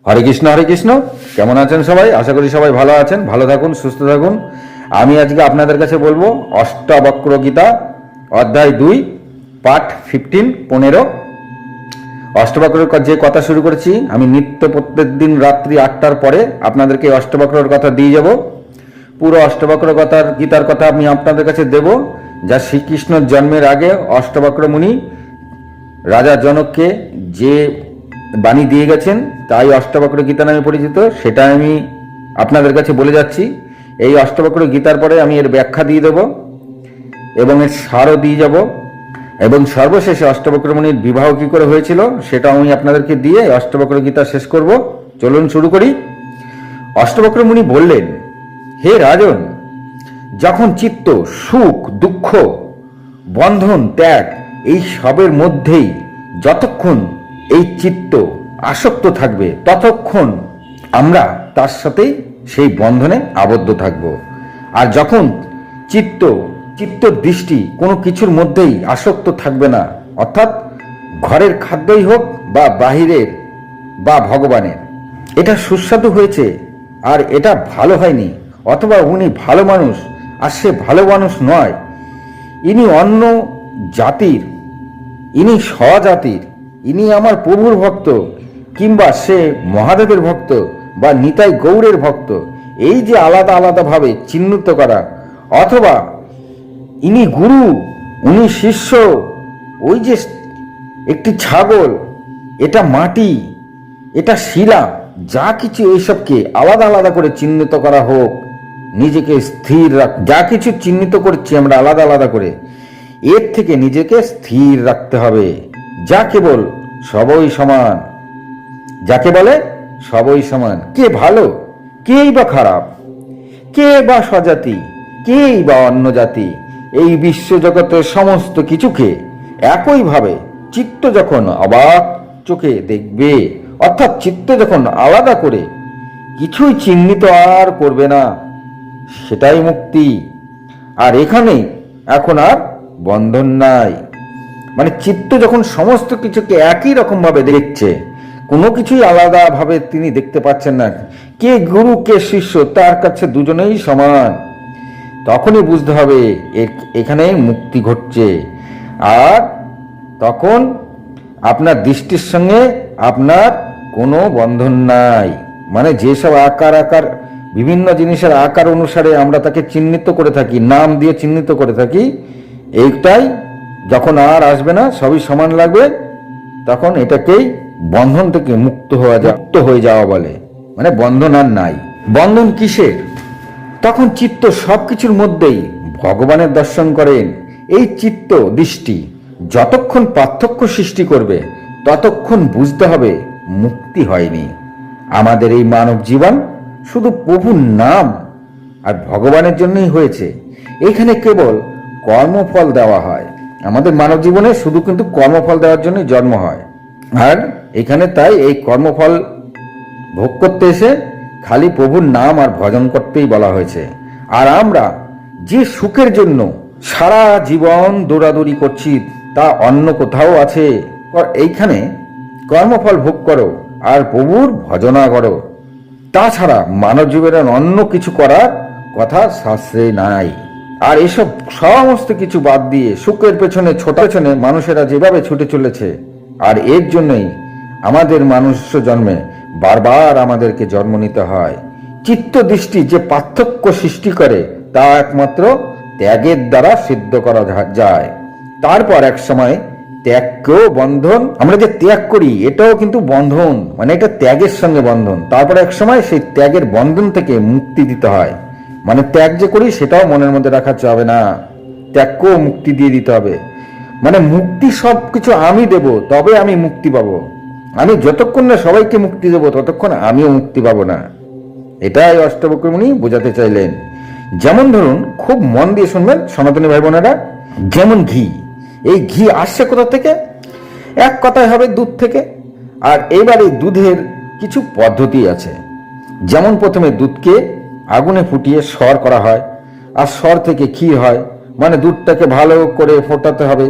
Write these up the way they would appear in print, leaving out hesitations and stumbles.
হরে কৃষ্ণ হরে কৃষ্ণ। কেমন আছেন সবাই? আশা করি সবাই ভালো আছেন। ভালো থাকুন, সুস্থ থাকুন। আমি আজকে আপনাদের কাছে বলবো অষ্টাবক্র গীতা অধ্যায় 2 পার্ট 15 অষ্টবক্রের যে কথা শুরু করেছি। আমি নিত্য প্রত্যেক দিন রাত্রি 8টার পরে আপনাদেরকে অষ্টবক্রের কথা দিয়ে যাব। পুরো অষ্টবক্র কথার গীতার কথা আমি আপনাদের কাছে দেব, যা শ্রীকৃষ্ণের জন্মের আগে অষ্টবক্র মুনি রাজা জনককে যে বাণী দিয়ে গেছেন, তাই অষ্টবক্র গীতা নামে পরিচিত। সেটা আমি আপনাদের কাছে বলে যাচ্ছি। এই অষ্টবক্র গীতার পরে আমি এর ব্যাখ্যা দিয়ে দেব এবং এর সারও দিয়ে যাব, এবং সর্বশেষে অষ্টবক্র মুনির বিবাহ কি করে হয়েছিল সেটা আমি আপনাদেরকে দিয়ে অষ্টবক্র গীতা শেষ করব। চলুন শুরু করি। অষ্টবক্র মুনি বললেন, হে রাজন, যখন চিত্ত সুখ দুঃখ বন্ধন ত্যাগ এই সবের মধ্যেই যতক্ষণ এই চিত্ত আসক্ত থাকবে ততক্ষণ আমরা তার সাথেই সেই বন্ধনে আবদ্ধ থাকব। আর যখন চিত্ত দৃষ্টি কোনো কিছুর মধ্যেই আসক্ত থাকবে না, অর্থাৎ ঘরের খাদ্যই হোক বা বাহিরের বা ভগবানের, এটা সুস্বাদু হয়েছে আর এটা ভালো হয়নি, অথবা উনি ভালো মানুষ আর সে ভালো মানুষ নয়, ইনি অন্য জাতির, ইনি স্বজাতির, ইনি আমার প্রভুর ভক্ত, কিংবা সে মহাদেবের ভক্ত বা নিতাই গৌড়ের ভক্ত, এই যে আলাদা আলাদাভাবে চিহ্নিত করা, অথবা ইনি গুরু উনি শিষ্য, ওই যে একটি ছাগল, এটা মাটি, এটা শিলা, যা কিছু এইসবকে আলাদা আলাদা করে চিহ্নিত করা হোক, নিজেকে স্থির যা কিছু চিহ্নিত করছি আমরা আলাদা আলাদা করে, এর থেকে নিজেকে স্থির রাখতে হবে। যা কেবল সবই সমান, যাকে বলে সবই সমান, কে ভালো কেই বা খারাপ, কে বা স্বজাতি কেই বা অন্য জাতি, এই বিশ্বজগতের সমস্ত কিছুকে একইভাবে চিত্ত যখন অবাক চোখে দেখবে, অর্থাৎ চিত্ত যখন আলাদা করে কিছুই চিহ্নিত আর করবে না, সেটাই মুক্তি। আর এখানে এখন আর বন্ধন নাই। মানে চিত্ত যখন সমস্ত কিছুকে একই রকম ভাবে দেখছে, কোনো কিছুই আলাদা ভাবে তিনি দেখতে পাচ্ছেন না, কে গুরু কে শিষ্য তার কাছে দুজনেই সমান, তখনই বুঝতে হবে এখানে মুক্তি ঘটছে। আর তখন আপনার দৃষ্টির সঙ্গে আপনার কোনো বন্ধন নাই। মানে যেসব আকার বিভিন্ন জিনিসের আকার অনুসারে আমরা তাকে চিহ্নিত করে থাকি, নাম দিয়ে চিহ্নিত করে থাকি, এইটাই যখন আর আসবে না, সবই সমান লাগবে, তখন এটাকেই বন্ধন থেকে মুক্ত হয়ে যাওয়া বলে। মানে বন্ধন আর নাই। বন্ধন কিসের? তখন চিত্ত সবকিছুর মধ্যেই ভগবানের দর্শন করেন। এই চিত্ত দৃষ্টি যতক্ষণ পার্থক্য সৃষ্টি করবে ততক্ষণ বুঝতে হবে মুক্তি হয়নি। আমাদের এই মানব জীবন শুধু প্রভুর নাম আর ভগবানের জন্যই হয়েছে। এখানে কেবল কর্মফল দেওয়া হয়। আমাদের মানব জীবনে শুধু কিন্তু কর্মফল দেওয়ার জন্যই জন্ম হয়, আর এখানে তাই এই কর্মফল ভোগ করতে এসে খালি প্রভুর নাম আর ভজন করতেই বলা হয়েছে। আর আমরা যে সুখের জন্য সারা জীবন দৌড়াদৌড়ি করছি তা অন্য কোথাও আছে। এইখানে কর্মফল ভোগ করো আর প্রভুর ভজনা করো। তাছাড়া মানব জীবনের অন্য কিছু করার কথা শাস্ত্রে নাই। আর এসব সমস্ত কিছু বাদ দিয়ে সুখের পেছনে ছোটাছনে মানুষেরা যেভাবে ছুটে চলেছে, আর এর জন্যই আমাদের মানুষ্য জন্মে বারবার আমাদেরকে জন্ম নিতে হয়। চিত্ত দৃষ্টি যে পার্থক্য সৃষ্টি করে তা একমাত্র ত্যাগের দ্বারা সিদ্ধ করা যায়। তারপর এক সময় ত্যাগকেও বন্ধন, আমরা যে ত্যাগ করি এটাও কিন্তু বন্ধন, মানে এটা ত্যাগের সঙ্গে বন্ধন। তারপর এক সময় সেই ত্যাগের বন্ধন থেকে মুক্তি দিতে হয়। মানে ত্যাগ যে করি সেটাও মনের মধ্যে রাখা যাবে না, ত্যাগকেও মুক্তি দিয়ে দিতে হবে। মানে মুক্তি সব কিছু আমি দেব, তবে আমি মুক্তি পাবো। আমি যতক্ষণ না সবাইকে মুক্তি দেবো ততক্ষণ আমিও মুক্তি পাবো না। এটাই অষ্টবক্র মুনি বোঝাতে চাইলেন। যেমন ধরুন, খুব মন দিয়ে শুনবেন সনাতনী ভাই বোনেরা, যেমন ঘি, এই ঘি আসছে কোথা থেকে? এক কথায় হবে দুধ থেকে। আর এইবারে দুধের কিছু পদ্ধতি আছে। যেমন প্রথমে দুধকে আগুনে ফুটিয়ে সর করা হয়, আর সর থেকে ক্ষীর হয়। মানে দুধটাকে ভালো করে ফোটাতে হবে,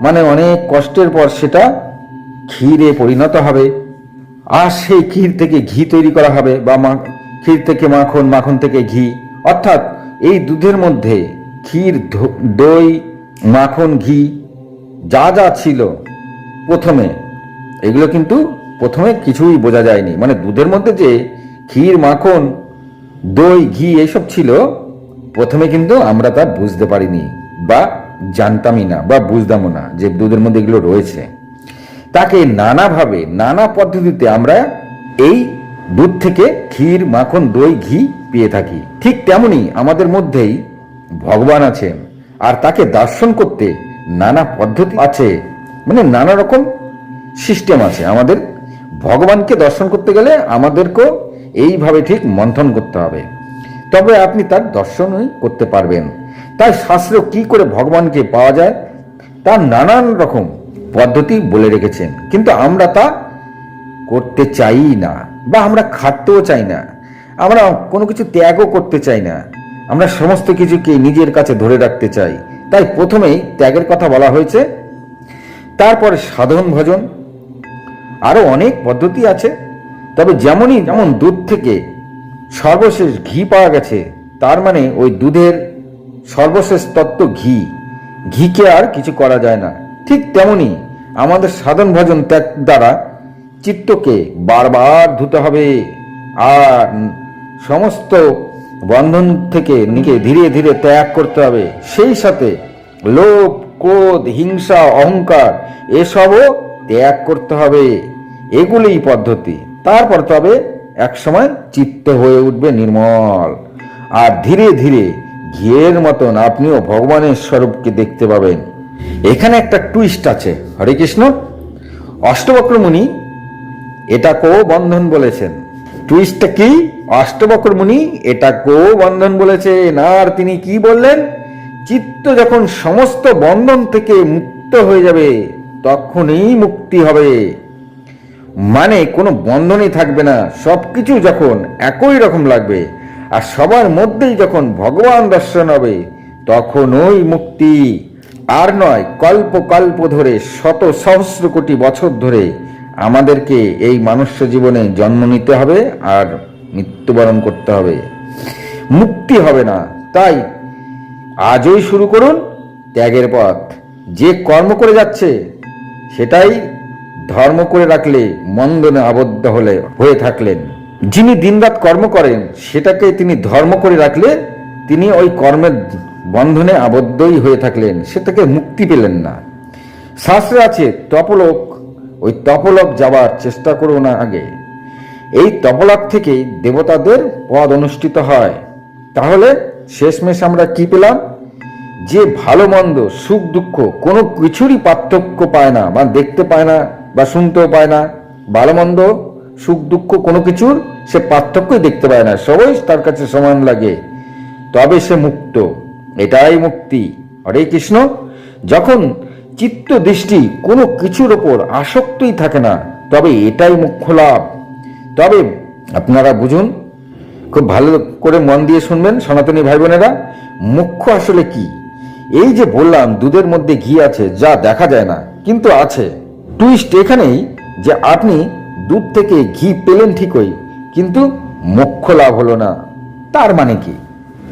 মানে অনেক কষ্টের পর সেটা ক্ষীরে পরিণত হবে। আর সেই ক্ষীর থেকে ঘি তৈরি করা হবে, বা ক্ষীর থেকে মাখন, মাখন থেকে ঘি। অর্থাৎ এই দুধের মধ্যে ক্ষীর, দই, মাখন, ঘি যা যা ছিল প্রথমে, এগুলো কিন্তু প্রথমে কিছুই বোঝা যায়নি। মানে দুধের মধ্যে যে ক্ষীর, মাখন, দই, ঘি এইসব ছিল, প্রথমে কিন্তু আমরা তা বুঝতে পারিনি বা জানতামই না বা বুঝতামও না যে দুধের মধ্যে এগুলো রয়েছে। তাকে নানাভাবে, নানা পদ্ধতিতে আমরা এই দুধ থেকে ক্ষীর, মাখন, দই, ঘি পেয়ে থাকি। ঠিক তেমনি আমাদের মধ্যেই ভগবান আছেন, আর তাকে দর্শন করতে নানা পদ্ধতি আছে, মানে নানা রকম সিস্টেম আছে। আমাদের ভগবানকে দর্শন করতে গেলে আমাদেরকেও এইভাবে ঠিক মন্থন করতে হবে, তবে আপনি তার দর্শনই করতে পারবেন। তাই শাস্ত্র কি করে ভগবানকে পাওয়া যায় তার নানান রকম পদ্ধতি বলে রেখেছেন, কিন্তু আমরা তা করতে চাই না, বা আমরা খাটতেও চাই না, আমরা কোনো কিছু ত্যাগও করতে চাই না। আমরা সমস্ত কিছুকে নিজের কাছে ধরে রাখতে চাই। তাই প্রথমেই ত্যাগের কথা বলা হয়েছে, তারপরে সাধন ভজন, আরো অনেক পদ্ধতি আছে। তবে যেমন দুধ থেকে সর্বশেষ ঘি পাওয়া গেছে, তার মানে ওই দুধের সর্বশেষ তত্ত্ব ঘি, ঘিকে আর কিছু করা যায় না। ঠিক তেমনি আমাদের সাধন ভজন ত্যাগ দ্বারা চিত্তকে বারবার ধুতে হবে, আর সমস্ত বন্ধন থেকে নিজে ধীরে ধীরে ত্যাগ করতে হবে। সেই সাথে লোভ, ক্রোধ, হিংসা, অহংকার এসবও ত্যাগ করতে হবে। এগুলিই পদ্ধতি। তারপর তবে একসময় চিত্ত হয়ে উঠবে নির্মল, আর ধীরে ধীরে ঘিয়ের মতন আপনিও ভগবানের স্বরূপকে দেখতে পাবেন। এখানে একটা টুইস্ট আছে। হরে কৃষ্ণ। অষ্টবক্র মুনি এটাকেও বন্ধন বলেছেন। টুইস্টটা কি? অষ্টবক্র মুনি এটাকেও বন্ধন বলেছেন। আর তিনি কি বললেন? চিত্ত যখন সমস্ত বন্ধন থেকে মুক্ত হয়ে যাবে তখনই মুক্তি হবে। মানে কোনো বন্ধনই থাকবে না, সবকিছু যখন একই রকম লাগবে, আর সবার মধ্যেই যখন ভগবান দর্শন হবে তখনই মুক্তি। আর নয় কল্প কল্প ধরে, শত সহস্র কোটি বছর ধরে আমাদেরকে এই মনুষ্য জীবনে জন্ম নিতে হবে আর মৃত্যুবরণ করতে হবে, মুক্তি হবে না। তাই আজই শুরু করুন ত্যাগের পথ। যে কর্ম করে যাচ্ছে সেটাই ধর্ম করে রাখলে, মন্দনে আবদ্ধ হয়ে থাকলেন। যিনি দিনরাত কর্ম করেন সেটাকে তিনি ধর্ম করে রাখলে তিনি ওই কর্মের বন্ধনে আবদ্ধই হয়ে থাকলেন, সেটাকে মুক্তি পেলেন না। শাস্ত্রে আছে তপলোক, ওই তপলোক যাবার চেষ্টা করো না আগে। এই তপলোক থেকেই দেবতাদের পদ অনুষ্ঠিত হয়। তাহলে শেষমেশ আমরা কি পেলাম? যে ভালো মন্দ, সুখ দুঃখ কোনো কিছুরই পার্থক্য পায় না, বা দেখতে পায় না, বা শুনতেও পায় না। ভালো মন্দ, সুখ দুঃখ কোনো কিছুর সে পার্থক্যই দেখতে পায় না, সবই তার কাছে সমান লাগে। তবে সে মুক্ত। এটাই মুক্তি। হরে কৃষ্ণ। যখন চিত্ত দৃষ্টি কোনো কিছুর ওপর আসক্তই থাকে না, তবে এটাই মুখ্য লাভ। তবে আপনারা বুঝুন, খুব ভালো করে মন দিয়ে শুনবেন সনাতনী ভাই বোনেরা, মুখ্য আসলে কি? এই যে বললাম দুধের মধ্যে ঘি আছে, যা দেখা যায় না কিন্তু আছে। টুইস্ট এখানেই যে আপনি দুধ থেকে ঘি পেলেন ঠিকই, কিন্তু মোক্ষ লাভ হলো না। তার মানে কি?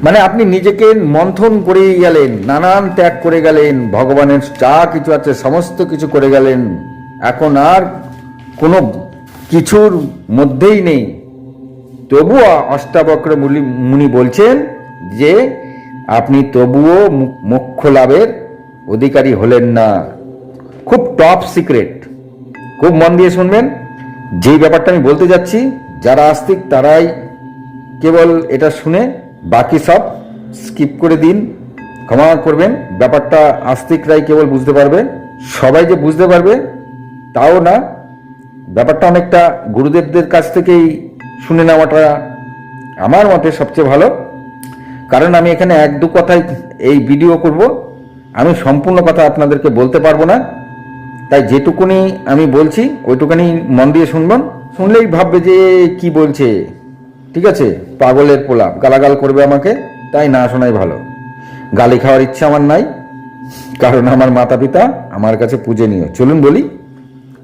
মানে আপনি নিজেকে মন্থন করে গেলেন, নানান ত্যাগ করে গেলেন, ভগবানের যা কিছু আছে সমস্ত কিছু করে গেলেন, এখন আর কোনো কিছুর মধ্যেই নেই। তবুও অষ্টাবক্র মুনি বলছেন যে আপনি তবুও মোক্ষ লাভের অধিকারী হলেন না। খুব টপ সিক্রেট, খুব মন দিয়ে শুনবেন। যেই ব্যাপারটা আমি বলতে যাচ্ছি, যারা আস্তিক তারাই কেবল এটা শুনে, বাকি সব স্কিপ করে দিন, ক্ষমা করবেন। ব্যাপারটা আস্তিকরাই কেবল বুঝতে পারবে, সবাই যে বুঝতে পারবে তাও না। ব্যাপারটা অনেকটা গুরুদেবদের কাছ থেকেই শুনে নেওয়াটা আমার মতে সবচেয়ে ভালো। কারণ আমি এখানে এক দু কথাই এই ভিডিও করব, আমি সম্পূর্ণ কথা আপনাদেরকে বলতে পারবো না। তাই যেটুকুনি আমি বলছি ওইটুকুনি মন দিয়ে শুনবেন। শুনলেই ভাববে যে কি বলছে, ঠিক আছে, পাগলের পোলা, গালাগাল করবে আমাকে, তাই না শোনাই ভালো। গালি খাওয়ার ইচ্ছা আমার নাই, কারণ আমার মাতা পিতা আমার কাছে পূজনীয়। চলুন বলি,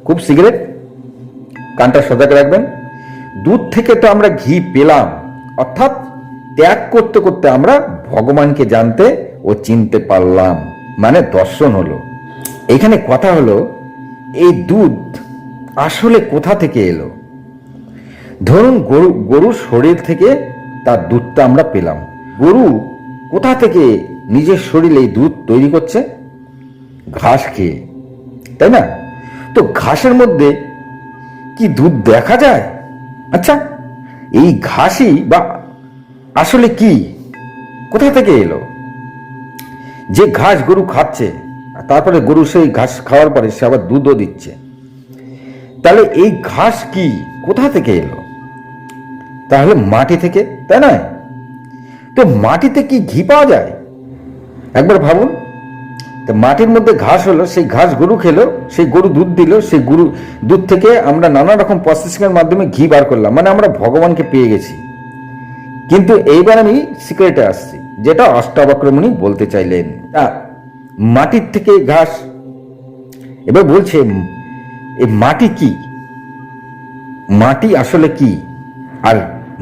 খুব সিগারেট কানটা সজাগ রাখবেন। দুধ থেকে তো আমরা ঘি পেলাম, অর্থাৎ ত্যাগ করতে করতে আমরা ভগবানকে জানতে ও চিনতে পারলাম, মানে দর্শন হলো। এখানে কথা হলো, এই দুধ আসলে কোথা থেকে এলো? ধরুন গরুর শরীর থেকে তার দুধটা আমরা পেলাম। গরু কোথা থেকে নিজের শরীরে এই দুধ তৈরি করছে? ঘাস খেয়ে, তাই না? তো ঘাসের মধ্যে কি দুধ দেখা যায়? আচ্ছা, এই ঘাসই বা আসলে কি, কোথা থেকে এলো? যে ঘাস গরু খাচ্ছে, তারপরে গরু সেই ঘাস খাওয়ার পরে সে আবার দুধও দিচ্ছে, তাহলে এই ঘাস কি, কোথা থেকে এলো? তাহলে মাটি থেকে, তাই না? তো মাটিতে কি ঘি পাওয়া যায়? একবার ভাবুন তো, মাটির মধ্যে ঘাস হলো, সেই ঘাস গরু খেলো, সেই গরু দুধ দিল, সেই গরু দুধ থেকে আমরা নানা রকম প্রসেসিং এর মাধ্যমে ঘি বার করলাম, মানে আমরা ভগবানকে পেয়ে গেছি। কিন্তু এইবার আমি সিক্রেটে আসছি, যেটা অষ্টাবক্র মুনি বলতে চাইলেন। মাটির থেকে ঘাস, এবার বলছে এই মাটি কি, মাটি আসলে কি, আর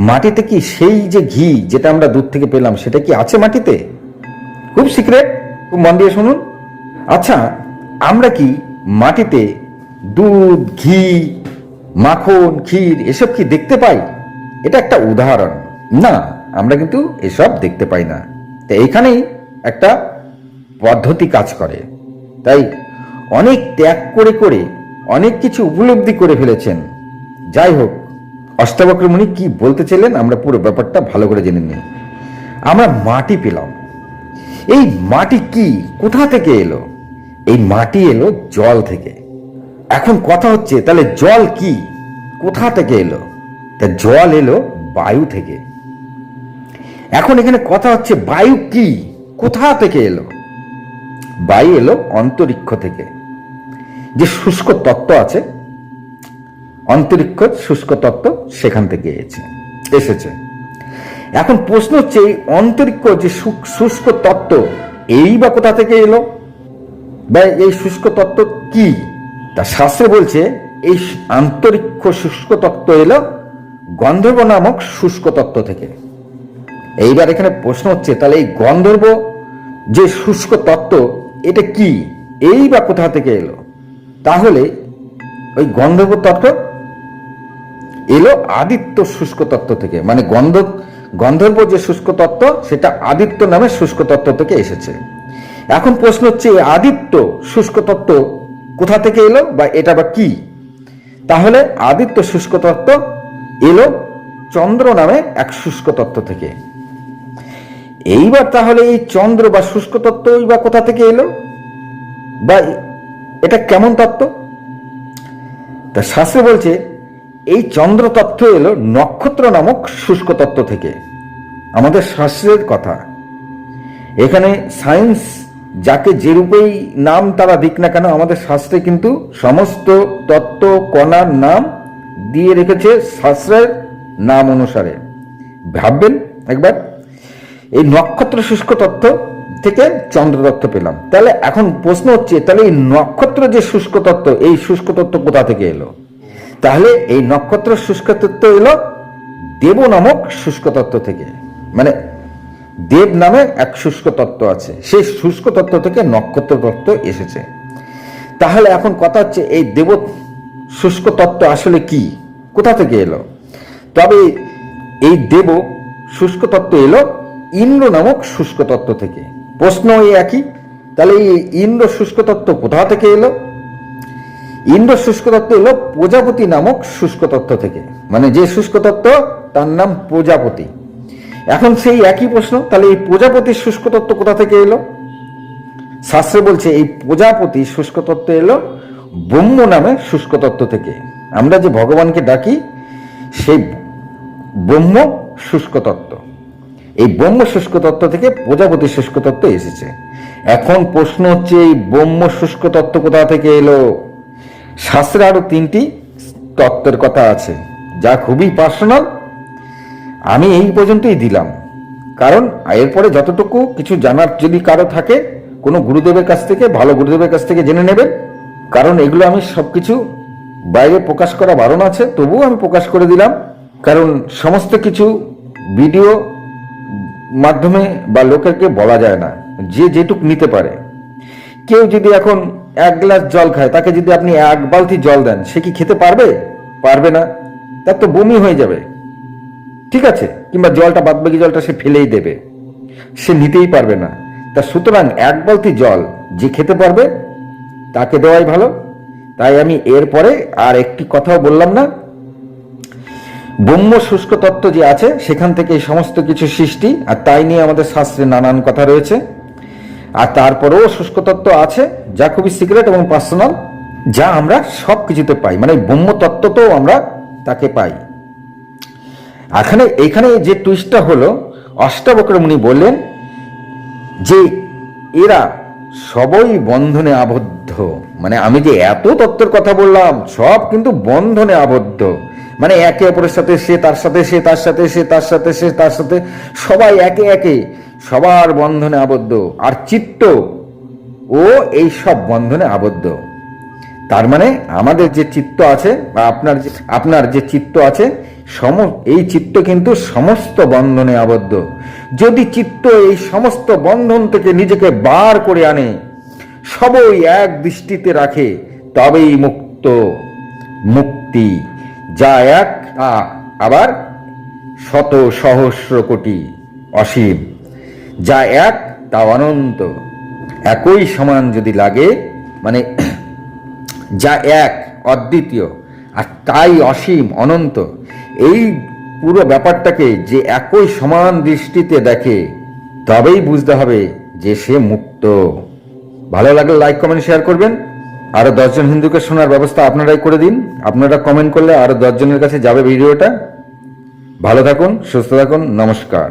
মাটিতে কি সেই যে ঘি যেটা আমরা দুধ থেকে পেলাম সেটা কি আছে মাটিতে? খুব সিক্রেট, খুব মন দিয়ে শুনুন। আচ্ছা, আমরা কি মাটিতে দুধ, ঘি, মাখন, ক্ষীর এসব কি দেখতে পাই? এটা একটা উদাহরণ। না, আমরা কিন্তু এসব দেখতে পাই না। তো এইখানেই একটা পদ্ধতি কাজ করে। তাই অনেক ত্যাগ করে করে অনেক কিছু উপলব্ধি করে ফেলেছেন। যাই হোক, অষ্টাবক্র মুনি কি বলতে চাইলেন আমরা পুরো ব্যাপারটা ভালো করে জেনে নিই। আমরা মাটি পেলাম, এই মাটি কি, কোথা থেকে এলো? এই মাটি এলো জল থেকে। এখন কথা হচ্ছে, তাহলে জল কি, কোথা থেকে এলো? তা জল এলো বায়ু থেকে। এখন এখানে কথা হচ্ছে, বায়ু কি, কোথা থেকে এলো? বায়ু এলো অন্তরিক্ষ থেকে। যে শুষ্ক তত্ত্ব আছে, অন্তরিক্ষ শুষ্ক তত্ত্ব, সেখান থেকে এসেছে। এখন প্রশ্ন হচ্ছে, এই অন্তরিক্ষ যে শুষ্ক তত্ত্ব, এই বা কোথা থেকে এলো, বা এই শুষ্ক তত্ত্ব কি? তা শাস্ত্রে বলছে, এই আন্তরিক্ষ শুষ্ক তত্ত্ব এলো গন্ধর্ব নামক শুষ্ক তত্ত্ব থেকে। এইবার এখানে প্রশ্ন হচ্ছে, তাহলে এই গন্ধর্ব যে শুষ্ক তত্ত্ব, এটা কি, এই বা কোথা থেকে এলো? তাহলে ওই গন্ধর্ব তত্ত্ব এলো আদিত্য শুষ্ক তত্ত্ব থেকে, মানে গন্ধর্ব যে শুষ্ক তত্ত্ব সেটা আদিত্য নামে শুষ্ক তত্ত্ব থেকে এসেছে। এখন প্রশ্ন হচ্ছে, আদিত্য শুষ্ক তত্ত্ব কোথা থেকে এলো, বা এটা বা কি? তাহলে আদিত্য শুষ্ক তত্ত্ব এলো চন্দ্র নামে এক শুষ্ক তত্ত্ব থেকে। এইবার তাহলে এই চন্দ্র বা শুষ্ক তত্ত্ব বা কোথা থেকে এলো, বা এটা কেমন তত্ত্ব? তা শাস্ত্রে বলছে, এই চন্দ্র তত্ত্ব এলো নক্ষত্র নামক শুষ্ক তত্ত্ব থেকে। আমাদের শাস্ত্রের কথা। এখানে সায়েন্স যাকে যে রূপেই নাম তারা দিক না কেন, আমাদের শাস্ত্রে কিন্তু সমস্ত তত্ত্ব কণার নাম দিয়ে রেখেছে শাস্ত্রের নাম অনুসারে। ভাববেন একবার, এই নক্ষত্র শুষ্ক তত্ত্ব থেকে চন্দ্র তত্ত্ব পেলাম। তাহলে এখন প্রশ্ন হচ্ছে, তাহলে এই নক্ষত্র যে শুষ্ক তত্ত্ব, এই শুষ্ক তত্ত্ব কোথা থেকে এলো? তাহলে এই নক্ষত্র শুষ্ক তত্ত্ব এলো দেব নামক শুষ্ক তত্ত্ব থেকে, মানে দেব নামে এক শুষ্ক তত্ত্ব আছে, সেই শুষ্ক তত্ত্ব থেকে নক্ষত্র তত্ত্ব এসেছে। তাহলে এখন কথা হচ্ছে, এই দেব শুষ্ক তত্ত্ব আসলে কি, কোথা থেকে এলো? তবে এই দেব শুষ্ক তত্ত্ব এলো ইন্দ্র নামক শুষ্ক তত্ত্ব থেকে। প্রশ্ন এই একই, তাহলে এই ইন্দ্র শুষ্ক তত্ত্ব কোথা থেকে এলো? ইন্দ্র শুষ্ক তত্ত্ব এলো প্রজাপতি নামক শুষ্ক তত্ত্ব থেকে, মানে যে শুষ্ক তত্ত্ব তার নাম প্রজাপতি। এখন সেই একই প্রশ্ন, তাহলে এই প্রজাপতির শুষ্ক তত্ত্ব কোথা থেকে এলো? শাস্ত্রে বলছে, এই প্রজাপতি শুষ্ক তত্ত্ব এলো ব্রহ্ম নামে শুষ্ক তত্ত্ব থেকে। আমরা যে ভগবানকে ডাকি, সেই ব্রহ্ম শুষ্ক তত্ত্ব, এই ব্রহ্ম শুষ্ক তত্ত্ব থেকে প্রজাপতি শুষ্ক তত্ত্ব এসেছে। এখন প্রশ্ন হচ্ছে, এই ব্রহ্ম শুষ্ক তত্ত্ব কোথা থেকে এলো? শাস্ত্রে আরো 3টি তত্ত্বের কথা আছে, যা খুবই পার্সোনাল। আমি এই পর্যন্তই দিলাম, কারণ এরপরে যতটুকু কিছু জানার যদি কারো থাকে, কোনো গুরুদেবের কাছ থেকে, ভালো গুরুদেবের কাছ থেকে জেনে নেবেন। কারণ এগুলো আমি সবকিছু বাইরে প্রকাশ করা বারণ আছে, তবুও আমি প্রকাশ করে দিলাম। কারণ সমস্ত কিছু ভিডিও মাধ্যমে বা লোকেরকে বলা যায় না, যে যেটুক নিতে পারে। কেউ যদি এখন 1 গ্লাস জল খায়, তাকে যদি আপনি 1 বালতি জল দেন, সে কি খেতে পারবে? পারবে না, তার তো বমি হয়ে যাবে, ঠিক আছে? কিংবা জলটা, বাদবাকি জলটা সে ফেলেই দেবে, সে নিতেই পারবে না। তা সুতরাং 1 বালতি জল যে খেতে পারবে তাকে দেওয়াই ভালো। তাই আমি এরপরে আর একটি কথাও বললাম না। ব্রহ্ম শুষ্ক তত্ত্ব যে আছে, সেখান থেকে এই সমস্ত কিছু সৃষ্টি, আর তাই নিয়ে আমাদের শাস্ত্রে নানান কথা রয়েছে। আর তারপরেও শুষ্ক তত্ত্ব আছে, যা খুবই সিক্রেট এবং পার্সোনাল, যা আমরা সব কিছুতে পাই, মানে ব্রহ্ম তত্ত্বতেও আমরা তাকে পাই। এইখানে যে টুইস্টটা হলো, অষ্টাবক্র মুনি বললেন যে এরা সবই বন্ধনে আবদ্ধ। মানে আমি যে এত তত্ত্বের কথা বললাম, সব কিন্তু বন্ধনে আবদ্ধ। মানে একে অপরের সাথে, সে তার সাথে, সে তার সাথে, সে তার সাথে, সে তার সাথে, সবাই একে একে সবার বন্ধনে আবদ্ধ। আর চিত্ত ও এই সব বন্ধনে আবদ্ধ। তার মানে আমাদের যে চিত্ত আছে, বা আপনার যে চিত্ত আছে, এই চিত্ত কিন্তু সমস্ত বন্ধনে আবদ্ধ। যদি চিত্ত এই সমস্ত বন্ধন থেকে নিজেকে বার করে আনে, সবই এক দৃষ্টিতে রাখে, তবেই মুক্তি। যা এক তা আবার শত সহস্র কোটি অসীম, যা এক তা অনন্ত। একই সমান যদি লাগে, মানে যা এক অদ্বিতীয়, আর তাই অসীম অনন্ত, এই পুরো ব্যাপারটাকে যে একই সমান দৃষ্টিতে দেখে, তবেই বুঝতে হবে যে সে মুক্ত। ভালো লাগলে লাইক, কমেন্ট, শেয়ার করবেন। আরো 10 জন হিন্দুকে শোনার ব্যবস্থা আপনারাই করে দিন। আপনারা কমেন্ট করলে আরো 10 জনের কাছে যাবে ভিডিওটা। ভালো থাকুন, সুস্থ থাকুন, নমস্কার।